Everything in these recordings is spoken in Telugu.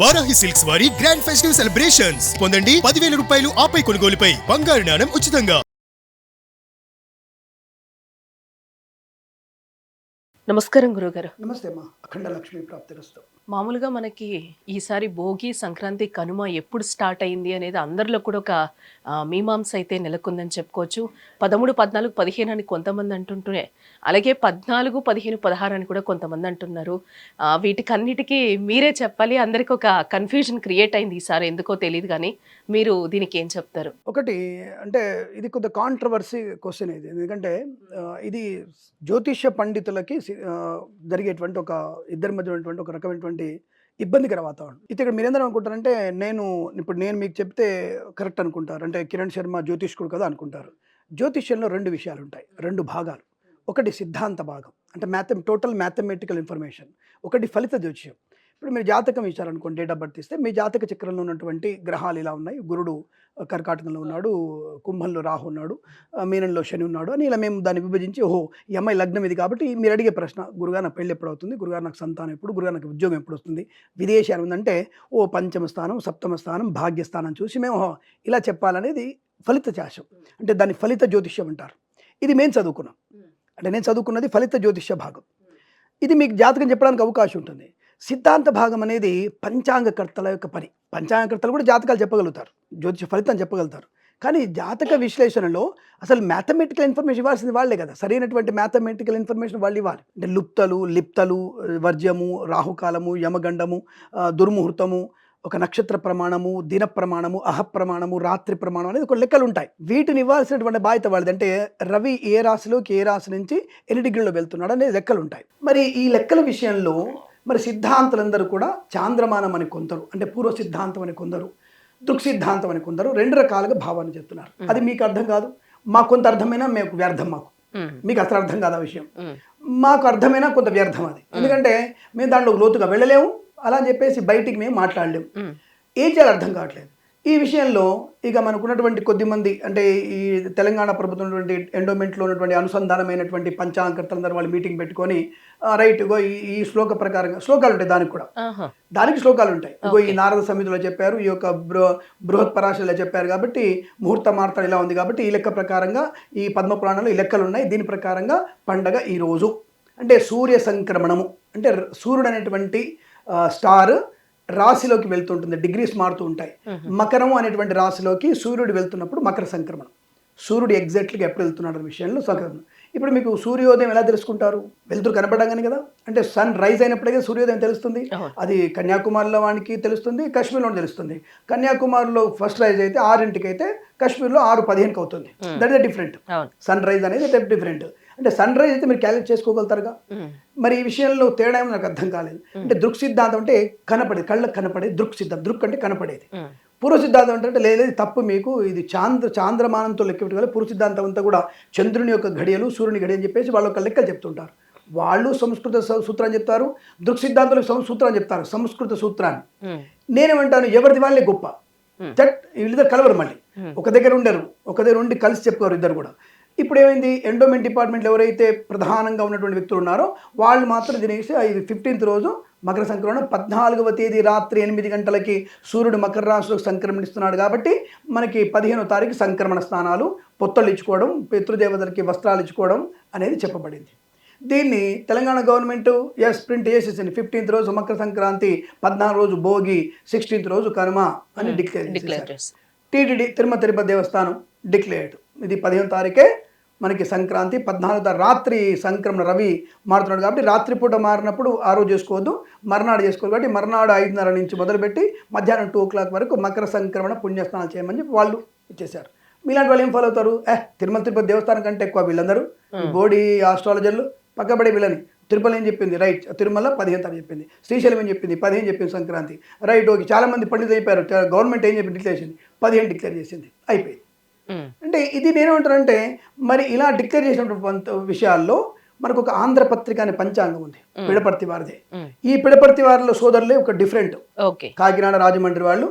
వారాహి సిల్క్స్ వారి గ్రాండ్ ఫెస్టివ్ సెలబ్రేషన్స్ పొందండి 10,000 రూపాయలు ఆపై కొనుగోలుపై బంగారు నాణెం ఉచితంగా. నమస్కారం గురుగారు. నమస్తే అమ్మా. అఖండ లక్ష్మీ ప్రాప్తిరస్తు. మామూలుగా మనకి ఈసారి భోగి, సంక్రాంతి, కనుమ ఎప్పుడు స్టార్ట్ అయింది అనేది అందరిలో కూడా ఒక మీమాంస అయితే నెలకొందని చెప్పుకోవచ్చు. 13, 14, 15 అని కొంతమంది అంటుంటే, అలాగే 14, 15, 16 అని కూడా కొంతమంది అంటున్నారు. వీటికన్నిటికీ మీరే చెప్పాలి. అందరికి ఒక కన్ఫ్యూజన్ క్రియేట్ అయింది ఈసారి, ఎందుకో తెలియదు కానీ మీరు దీనికి ఏం చెప్తారు? ఒకటి అంటే ఇది కొద్దిగా కాంట్రవర్సీ క్వశ్చన్ ఇది. ఎందుకంటే ఇది జ్యోతిష్య పండితులకి జరిగేటువంటి ఒక ఇద్దరి మధ్య ఉన్నటువంటి ఒక రకమైనటువంటి ఇబ్బందికర వాతావరణం. ఇక్కడ మీరేందరూ అనుకుంటారంటే నేను మీకు చెప్తే కరెక్ట్ అనుకుంటారు. అంటే కిరణ్ శర్మ జ్యోతిష్కుడు కదా అనుకుంటారు. జ్యోతిష్యంలో 2 విషయాలు ఉంటాయి, 2 భాగాలు. ఒకటి సిద్ధాంత భాగం, అంటే టోటల్ మ్యాథమెటికల్ ఇన్ఫర్మేషన్. ఒకటి ఫలిత జ్యోతిష్యం. ఇప్పుడు మీరు జాతకం ఇచ్చారనుకోండి, డేట్ ఆఫ్ బర్త్ ఇస్తే మీ జాతక చక్రంలో ఉన్నటువంటి గ్రహాలు ఇలా ఉన్నాయి. గురుడు కర్కాటకంలో ఉన్నాడు, కుంభంలో రాహు ఉన్నాడు, మీనంలో శని ఉన్నాడు అని ఇలా మేము దాన్ని విభజించి, ఓహో ఈ అమ్మాయి లగ్నం ఇది కాబట్టి మీరు అడిగే ప్రశ్న, గురుగారు నాకు పెళ్ళి ఎప్పుడు అవుతుంది, గురుగారు నాకు సంతానం ఎప్పుడు, గురుగారు నాకు ఉద్యోగం ఎప్పుడు వస్తుంది, విదేశాలు ఉందంటే ఓ పంచమ స్థానం, సప్తమ స్థానం, భాగ్యస్థానం చూసి మేము ఇలా చెప్పాలనేది ఫలిత శాస్త్రం. అంటే దాన్ని ఫలిత జ్యోతిష్యం అంటారు. ఇది మేము చదువుకున్నాం. అంటే నేను చదువుకున్నది ఫలిత జ్యోతిష్య భాగం. ఇది మీకు జాతకం చెప్పడానికి అవకాశం ఉంటుంది. సిద్ధాంత భాగం అనేది పంచాంగకర్తల యొక్క పని. పంచాంగకర్తలు కూడా జాతకాలు చెప్పగలుగుతారు, జ్యోతిష ఫలితం చెప్పగలుగుతారు. కానీ జాతక విశ్లేషణలో అసలు మ్యాథమెటికల్ ఇన్ఫర్మేషన్ ఇవ్వాల్సింది వాళ్ళే కదా. సరైనటువంటి మ్యాథమెటికల్ ఇన్ఫర్మేషన్ వాళ్ళు ఇవ్వాలి. అంటే లిప్తలు, వర్జ్యము, రాహుకాలము, యమగండము, దుర్ముహూర్తము, ఒక నక్షత్ర ప్రమాణము, దిన ప్రమాణము, అహప్రమాణము, రాత్రి ప్రమాణం అనేది ఒక లెక్కలు ఉంటాయి. వీటిని ఇవ్వాల్సినటువంటి బాధ్యత వాళ్ళది. అంటే రవి ఏ రాశిలోకి ఏ రాశి నుంచి ఎన్ని డిగ్రీలో వెళ్తున్నాడు అనేది లెక్కలు ఉంటాయి. మరి ఈ లెక్కల విషయంలో మరి సిద్ధాంతులందరూ కూడా చాంద్రమానం అని కొందరు, అంటే పూర్వ సిద్ధాంతం అని కొందరు, దృక్ సిద్ధాంతం అని కొందరు 2 రకాలుగా భావాన్ని చెప్తున్నారు. అది మీకు అర్థం కాదు, మాకు కొంత అర్థమైనా మీకు వ్యర్థం, మీకు అసలు అర్థం కాదు ఆ విషయం. మాకు అర్థమైనా కొంత వ్యర్థం అది. ఎందుకంటే మేము దాంట్లో లోతుగా వెళ్ళలేము, అలా అని చెప్పేసి బయటికి మేము మాట్లాడలేము. ఏం చేయాలి అర్థం కావట్లేదు. ఈ విషయంలో ఇక మనకున్నటువంటి కొద్దిమంది, అంటే ఈ తెలంగాణ ప్రభుత్వం ఉన్నటువంటి ఎండోమెంట్లో ఉన్నటువంటి అనుసంధానమైనటువంటి పంచాంగకర్తలందరూ వాళ్ళు మీటింగ్ పెట్టుకొని రైట్ ఇగో ఈ శ్లోక ప్రకారంగా శ్లోకాలు ఉంటాయి, దానికి శ్లోకాలు ఉంటాయి. ఇగో ఈ నారద సమితిలో చెప్పారు, ఈ యొక్క బృహత్ పరాశలో చెప్పారు కాబట్టి ముహూర్త మార్తలు ఇలా ఉంది కాబట్టి ఈ లెక్క ప్రకారంగా ఈ పద్మ పురాణంలో ఈ లెక్కలు ఉన్నాయి, దీని ప్రకారంగా పండగ ఈ రోజు. అంటే సూర్య సంక్రమణము, అంటే సూర్యుడు అనేటువంటి స్టార్ రాశిలోకి వెళ్తుంటుంది, డిగ్రీస్ మారుతూ ఉంటాయి. మకరము అనేటువంటి రాశిలోకి సూర్యుడు వెళ్తున్నప్పుడు మకర సంక్రమణం. సూర్యుడు ఎగ్జాక్ట్గా ఎప్పుడు వెళ్తున్నాడు అనే విషయంలో సంక్రమణం. ఇప్పుడు మీకు సూర్యోదయం ఎలా తెలుసుకుంటారు? వెళ్తురు కనపడంగానే కదా. అంటే సన్ రైజ్ అయినప్పటికీ సూర్యోదయం తెలుస్తుంది. అది కన్యాకుమారిలో వానికి తెలుస్తుంది, కాశ్మీర్లో తెలుస్తుంది. కన్యాకుమారిలో ఫస్ట్ రైజ్ అయితే 6ంటికి అయితే కాశ్మీర్లో 6:15కి అవుతుంది. That is different. Sunrise అనేది డిఫరెంట్. అంటే సన్ రైజ్ అయితే మీరు క్యాలిక్యులేట్ చేసుకోగలుగుతారుగా. మరి ఈ విషయంలో తేడా ఏమో నాకు అర్థం కాలేదు. అంటే దృక్ సిద్ధాంతం అంటే కనపడేది, కళ్ళకు కనపడేది దృక్ సిద్ధాంతం. దృక్ అంటే కనపడేది. పూర్వ సిద్ధాంతం అంటే లేదు తప్పు, మీకు ఇది చాంద్రమానంతో లెక్క పెట్టుకోవాలి. పూర్వ సిద్ధాంతం అంతా కూడా చంద్రుని యొక్క ఘడియలు, సూర్యుని ఘడి అని చెప్పేసి వాళ్ళు ఒక లెక్కలు చెప్తుంటారు. వాళ్ళు సంస్కృత సూత్రాన్ని చెప్తారు, దృక్ సిద్ధాంతంలో సూత్రాన్ని చెప్తారు, సంస్కృత సూత్రాన్ని. నేనేమంటాను, ఎవరిది వాళ్ళే గొప్ప. వీళ్ళిద్దరు కలవరు, మళ్ళీ ఒక దగ్గర ఉండరు, ఒక దగ్గర ఉండి కలిసి చెప్పుకోరు ఇద్దరు కూడా. ఇప్పుడు ఏమైంది, ఎండోమెంట్ డిపార్ట్మెంట్లో ఎవరైతే ప్రధానంగా ఉన్నటువంటి వ్యక్తులు ఉన్నారో వాళ్ళు మాత్రం తినేసి ఇది 15th రోజు మకర సంక్రమణం, 14వ తేదీ రాత్రి 8 గంటలకి సూర్యుడు మకర రాశిలోకి సంక్రమణిస్తున్నాడు కాబట్టి మనకి 15వ తారీఖు సంక్రమణ స్నానాలు, పొత్తళ్ళు ఇచ్చుకోవడం, పితృదేవతలకి వస్త్రాలు ఇచ్చుకోవడం అనేది చెప్పబడింది. దీన్ని తెలంగాణ గవర్నమెంట్ ప్రింట్ చేసేసింది. 15th రోజు మకర సంక్రాంతి, 14 రోజు భోగి, 16th రోజు కనుమ అని డిక్లేర్ చేశారు. టీటీడీ తిరుపతి దేవస్థానం డిక్లేర్డ్ ఇది 15వ తారీఖే మనకి సంక్రాంతి, 14వ తారీఖు రాత్రి సంక్రమణ, రవి మారుతున్నాడు కాబట్టి రాత్రిపూట మారినప్పుడు ఆ రోజు చేసుకోవద్దు, మర్నాడు చేసుకోవద్దు. కాబట్టి మర్నాడు 5:30 నుంచి మొదలుపెట్టి మధ్యాహ్నం 2 o'clock వరకు మకర సంక్రమణ పుణ్యస్నానాలు చేయమని చెప్పి వాళ్ళు ఇచ్చేశారు. మీలాంటి వాళ్ళు ఏం ఫాలో అవుతారు? తిరుపతి దేవస్థానం కంటే ఎక్కువ వీళ్ళందరూ బోడీ ఆస్ట్రాలజర్లు పక్కబడే వీళ్ళని. తిరుపతి ఏం చెప్పింది, రైట్, తిరుమల 15వ తారీఖు చెప్పింది, శ్రీశైలం ఏం చెప్పింది 15 చెప్పింది సంక్రాంతి, రైట్ ఓకే. చాలామంది పండితులు అయిపోయారు, గవర్నమెంట్ ఏం చెప్పి డిక్లేర్ చేసింది 15 డిక్లేర్ చేసింది, అయిపోయింది. అంటే ఇది నేనేమంటానంటే, మరి ఇలా డిక్లేర్ చేసినటువంటి విషయాల్లో మనకు ఒక ఆంధ్రపత్రిక అనే పంచాంగం ఉంది, పిడపర్తి వారిదే. ఈ పిడపర్తి వారిలో సోదరులే ఒక డిఫరెంట్, కాకినాడ రాజమండ్రి వాళ్ళు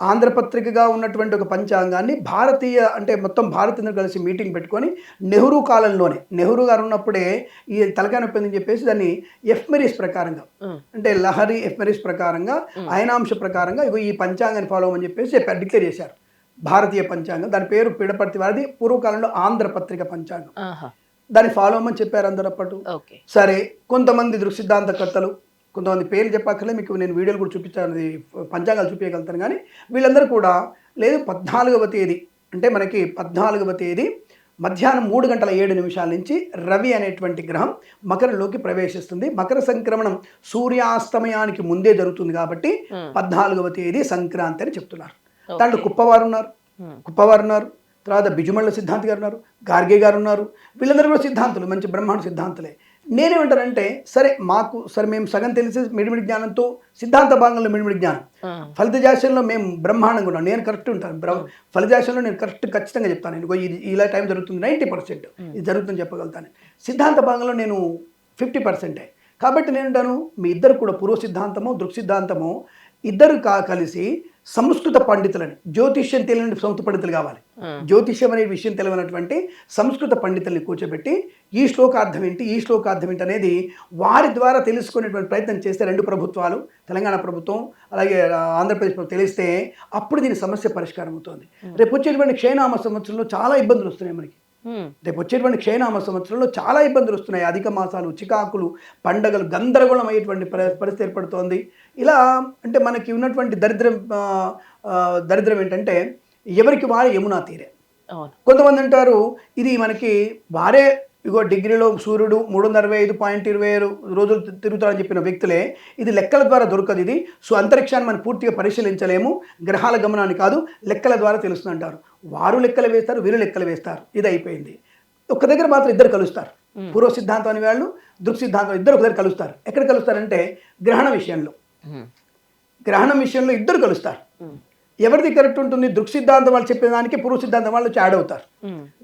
ఆంధ్రపత్రికగా ఉన్నటువంటి ఒక పంచాంగాన్ని భారతీయ అంటే మొత్తం భారతీయులు కలిసి మీటింగ్ పెట్టుకొని నెహ్రూ కాలంలోనే నెహ్రూ గారు ఉన్నప్పుడే ఈ తలకాయ నొప్పి అని చెప్పేసి దాన్ని ఎఫ్మెరీస్ ప్రకారంగా అంటే లహరి ఎఫ్మెరీస్ ప్రకారంగా అయనాంశ ప్రకారంగా ఇగో ఈ పంచాంగాన్ని ఫాలో అవ్వమని చెప్పేసి డిక్లేర్ చేశారు. భారతీయ పంచాంగం, దాని పేరు పిడపర్తి వారిది, పూర్వకాలంలో ఆంధ్రపత్రిక పంచాంగం. దాన్ని ఫాలో అవ్వమని చెప్పారు అందరూ అప్పటి. సరే, కొంతమంది దృక్సిద్ధాంతకర్తలు, కొంతమంది పేర్లు చెప్పక్కర్లే, మీకు నేను వీడియోలు కూడా చూపించాను, పంచాంగాలు చూపించగలుగుతాను. కానీ వీళ్ళందరూ కూడా లేదు 14వ తేదీ అంటే మనకి 14వ తేదీ మధ్యాహ్నం 3:07 నుంచి రవి అనేటువంటి గ్రహం మకరంలోకి ప్రవేశిస్తుంది. మకర సంక్రమణం సూర్యాస్తమయానికి ముందే జరుగుతుంది కాబట్టి 14వ తేదీ సంక్రాంతి అని చెప్తున్నారు. దాంట్లో కుప్పవారు ఉన్నారు, తర్వాత బిజుమళ్ళ సిద్ధాంతి గారు ఉన్నారు, గార్గే గారు ఉన్నారు. వీళ్ళందరూ కూడా సిద్ధాంతులు, మంచి బ్రహ్మాండ సిద్ధాంతులే. నేనేమంటానంటే సరే మేము సగం తెలిసి మిడిమిడి జ్ఞానంతో సిద్ధాంత భాగంలో మిడిమిడి జ్ఞానం, ఫలితజాశంలో మేము బ్రహ్మాండంగా ఉన్నాం. నేను కరెక్ట్ ఉంటాను, ఫలితజాశంలో నేను ఖచ్చితంగా చెప్తాను. నేను ఇలా టైం జరుగుతుంది 90% ఇది జరుగుతుందని చెప్పగలుగుతాను. సిద్ధాంత భాగంలో నేను 50%. కాబట్టి నేను అంటాను, మీ ఇద్దరు కూడా పూర్వ సిద్ధాంతమో దృక్సిద్ధాంతమో ఇద్దరు కలిసి సంస్కృత పండితులని, జ్యోతిష్యం తెలియని సంస్కృత పండితులు కావాలి. జ్యోతిష్యం అనే విషయం తెలియనటువంటి సంస్కృత పండితుల్ని కూర్చోబెట్టి ఈ శ్లోకార్థం ఏంటి అనేది వారి ద్వారా తెలుసుకునేటువంటి ప్రయత్నం చేస్తే రెండు ప్రభుత్వాలు, తెలంగాణ ప్రభుత్వం అలాగే ఆంధ్రప్రదేశ్ ప్రభుత్వం తెలిస్తే అప్పుడు దీని సమస్య పరిష్కారం అవుతుంది. రేపు వచ్చేటువంటి క్షయనామ సంవత్సరంలో చాలా ఇబ్బందులు వస్తున్నాయి మనకి. రేపు వచ్చేటువంటి క్షయనామ సంవత్సరంలో చాలా ఇబ్బందులు వస్తున్నాయి. అధిక మాసాలు, చికాకులు, పండగలు, గందరగోళం అయ్యేటువంటి పరిస్థితి ఏర్పడుతోంది. ఇలా అంటే మనకి ఉన్నటువంటి దరిద్రం ఏంటంటే ఎవరికి వారే యమునా తీరే. కొంతమంది అంటారు ఇది మనకి వారే ఇగో డిగ్రీలో సూర్యుడు 365.27 రోజులు తిరుగుతారని చెప్పిన వ్యక్తులే ఇది లెక్కల ద్వారా దొరకదు. ఇది అంతరిక్షాన్ని మనం పూర్తిగా పరిశీలించలేము, గ్రహాల గమనాన్ని కాదు, లెక్కల ద్వారా తెలుస్తుంది అంటారు. వారు లెక్కలు వేస్తారు, వీరు లెక్కలు వేస్తారు. ఇది అయిపోయింది. ఒక దగ్గర మాత్రం ఇద్దరు కలుస్తారు. పూర్వ సిద్ధాంతం అని వాళ్ళు, దృక్సిద్ధాంతం ఇద్దరు ఒక దగ్గర కలుస్తారు. ఎక్కడ కలుస్తారంటే గ్రహణం విషయంలో ఇద్దరు కలుస్తారు. ఎవరిది కరెక్ట్ ఉంటుంది? దృక్సిద్ధాంతం వాళ్ళు చెప్పేదానికి పూర్వ సిద్ధాంతం వాళ్ళు యాడ్ అవుతారు.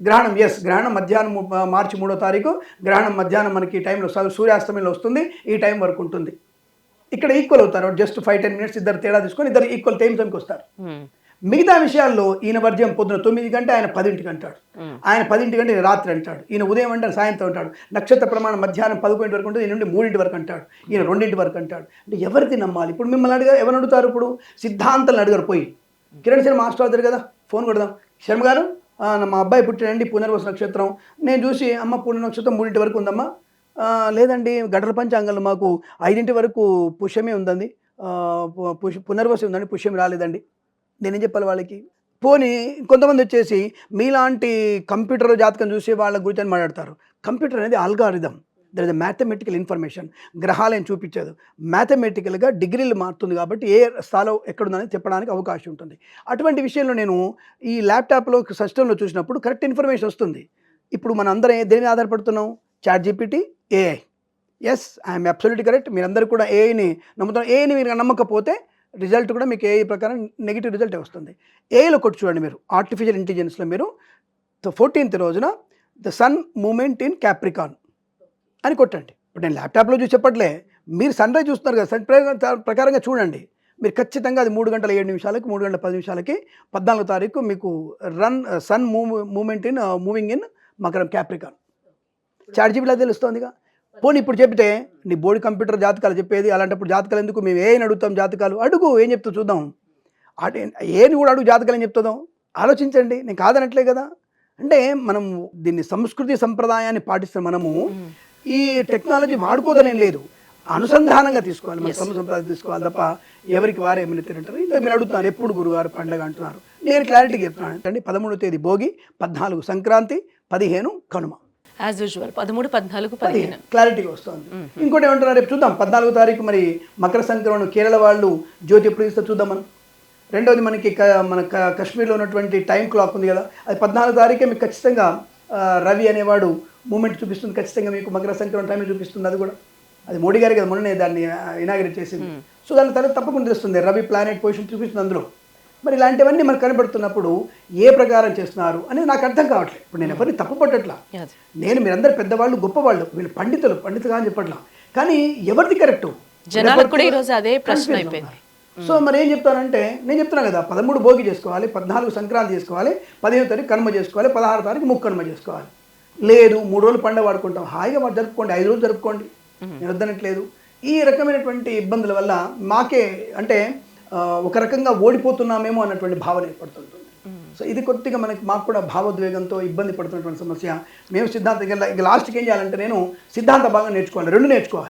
గ్రహణం మధ్యాహ్నం మార్చి 3వ తారీఖు గ్రహణం మధ్యాహ్నం మనకి టైంలో సూర్యాస్తమయంలో వస్తుంది. ఈ టైం వరకు ఉంటుంది. ఇక్కడ ఈక్వల్ అవుతారు. జస్ట్ 5-10 మినిట్స్ ఇద్దరు తేడా తీసుకొని ఇద్దరు ఈక్వల్ టైంకి వస్తారు. మిగతా విషయాల్లో ఈయన వర్జం పొద్దున 9 గంట, ఆయన 10ంటికి అంటాడు. ఆయన 10ంటి గంట రాత్రి అంటాడు. ఈయన ఉదయం అంటే సాయంత్రం అంటాడు. నక్షత్ర ప్రమాణం మధ్యాహ్నం 11 వరకు ఉంటుంది, ఈయన నుండి 3 వరకు అంటాడు, ఈయన 2 వరకు అంటాడు. అంటే ఎవరిది నమ్మాలి? ఇప్పుడు మిమ్మల్ని ఎవరు అడుగుతారు? ఇప్పుడు సిద్ధాంతాలను అడిగారు. పోయి కిరణ్ శర్మ మాస్టర్ అవుతారు కదా, ఫోన్ కొడదాం, శర్మ గారు మా అబ్బాయి పుట్టినండి పునర్వసు నక్షత్రం. నేను చూసి అమ్మ పునర్ నక్షత్రం 3 వరకు ఉందమ్మా. లేదండి గడల పంచాంగంలో మాకు 5 వరకు పుష్యమే ఉందండి, పునర్వసు ఉందండి, పుష్యం రాలేదండి. నేనేం చెప్పాలి వాళ్ళకి? పోనీ కొంతమంది వచ్చేసి మీలాంటి కంప్యూటర్ జాతకం చూసి వాళ్ళ గురించి అని మాట్లాడతారు. కంప్యూటర్ అనేది algorithm, there is a mathematical information. గ్రహాలను చూపించదు, మ్యాథమెటికల్గా డిగ్రీలు మారుతుంది కాబట్టి ఏ స్థానం ఎక్కడుందని చెప్పడానికి అవకాశం ఉంటుంది. అటువంటి విషయంలో నేను ఈ ల్యాప్టాప్లో సిస్టంలో చూసినప్పుడు కరెక్ట్ ఇన్ఫర్మేషన్ వస్తుంది. ఇప్పుడు మన అందరం దేని ఆధారపడుతున్నాం? ChatGPT, AI. I'm absolutely correct. మీరందరూ కూడా ఏఐని నమ్ముతున్నారు. ఏఐని మీరు నమ్మకపోతే రిజల్ట్ కూడా మీకు ఏఐ ప్రకారం నెగిటివ్ రిజల్టే వస్తుంది. ఏఐలో కొట్టి చూడండి మీరు, ఆర్టిఫిషియల్ ఇంటెలిజెన్స్లో మీరు 14th రోజున the sun moment in Capricorn అని కొట్టండి. ఇప్పుడు నేను ల్యాప్టాప్లో చూసి చెప్పట్లే, మీరు సన్ రైజ్ చూస్తున్నారు కదా, సన్ ప్రకారంగా చూడండి. మీరు ఖచ్చితంగా అది 3:07 3:10 14వ తారీఖు మీకు సన్ మూవింగ్ ఇన్ మకరం క్యాప్రికాన్. ChatGPT తెలుస్తుందిగా. పోనీ ఇప్పుడు చెప్తే నీ బోర్డు కంప్యూటర్ జాతకాలు చెప్పేది, అలాంటప్పుడు జాతకాలు ఎందుకు? మేము ఏం అడుగుతాం? జాతకాలు అడుగు, ఏం చెప్తా చూద్దాం. ఏని కూడా అడుగు, జాతకాలు ఏం చెప్తుందాం ఆలోచించండి. నేను కాదనట్లే కదా. అంటే మనం దీన్ని సంస్కృతి సంప్రదాయాన్ని పాటిస్తే మనము ఈ టెక్నాలజీ వాడుకోదనేం లేదు, అనుసంధానంగా తీసుకోవాలి, మన సంప్రదాయం తీసుకోవాలి తప్ప ఎవరికి వారే ఏమైనా తింటారు. ఇంకా మీరు అడుగుతున్నారు ఎప్పుడు గురుగారు పండగ అంటున్నారు. నేను క్లారిటీగా చెప్తున్నాను అండి. 13వ తేదీ భోగి, 14 సంక్రాంతి, 15 కనుమ. యాజ్ యూజువల్ 13, 14, 15 క్లారిటీగా వస్తుంది. ఇంకోటి ఏమంటున్నారు రేపు చూద్దాం. 14వ తారీఖు మరి మకర సంక్రమణం, కేరళ వాళ్ళు జ్యోతి ఎప్పుడు ఇస్తారు చూద్దాం మనం. రెండవది మనకి మన కాశ్మీర్లో ఉన్నటువంటి టైం క్లాక్ ఉంది కదా, అది 14వ తారీఖే మీకు ఖచ్చితంగా రవి అనేవాడు మూమెంట్ చూపిస్తుంది. ఖచ్చితంగా మీకు మకర సంక్రమణ టైం చూపిస్తుంది. అది కూడా అది మోడీ గారి కదా మొన్ననే దాన్ని ఇనాగ్రేట్ చేసింది. సో దాని తర్వాత తప్పకుండా తెలుస్తుంది, రవి ప్లానెట్ పొజిషన్ చూపిస్తుంది అందులో. మరి ఇలాంటివన్నీ మనకు కనబడుతున్నప్పుడు ఏ ప్రకారం చేస్తున్నారు అనేది నాకు అర్థం కావట్లేదు. ఇప్పుడు నేను ఎవరిని తప్పు పట్టట్లా, నేను మీరందరూ పెద్దవాళ్ళు గొప్పవాళ్ళు, వీళ్ళు పండితులుగా అని చెప్పట్లా. కానీ ఎవరిది కరెక్ట్? జనాలకు కూడా ఈరోజు అదే ప్రశ్న అయిపోయింది. సో మరి ఏం చెప్తానంటే నేను చెప్తున్నా కదా 13 భోగి చేసుకోవాలి, 14 సంక్రాంతి చేసుకోవాలి, 15వ తారీఖు కనుమ చేసుకోవాలి, 16వ తారీఖు ముక్కనుమ చేసుకోవాలి. లేదు 3 రోజులు పండుగ వాడుకుంటాం, హాయిగా వాడు జరుపుకోండి, 5 రోజులు జరుపుకోండి, నేను వద్దనట్లేదు. ఈ రకమైనటువంటి ఇబ్బందుల వల్ల మాకే అంటే ఒక రకంగా ఓడిపోతున్నామేమో అన్నటువంటి భావన ఏర్పడుతుంటుంది. సో ఇది కొద్దిగా మాకు కూడా భావోద్వేగంతో ఇబ్బంది పడుతున్నటువంటి సమస్య. మేము సిద్ధాంతం ఇక లాస్ట్కి ఏం చేయాలంటే నేను సిద్ధాంత భాగం నేర్చుకోవాలి, 2 నేర్చుకోవాలి.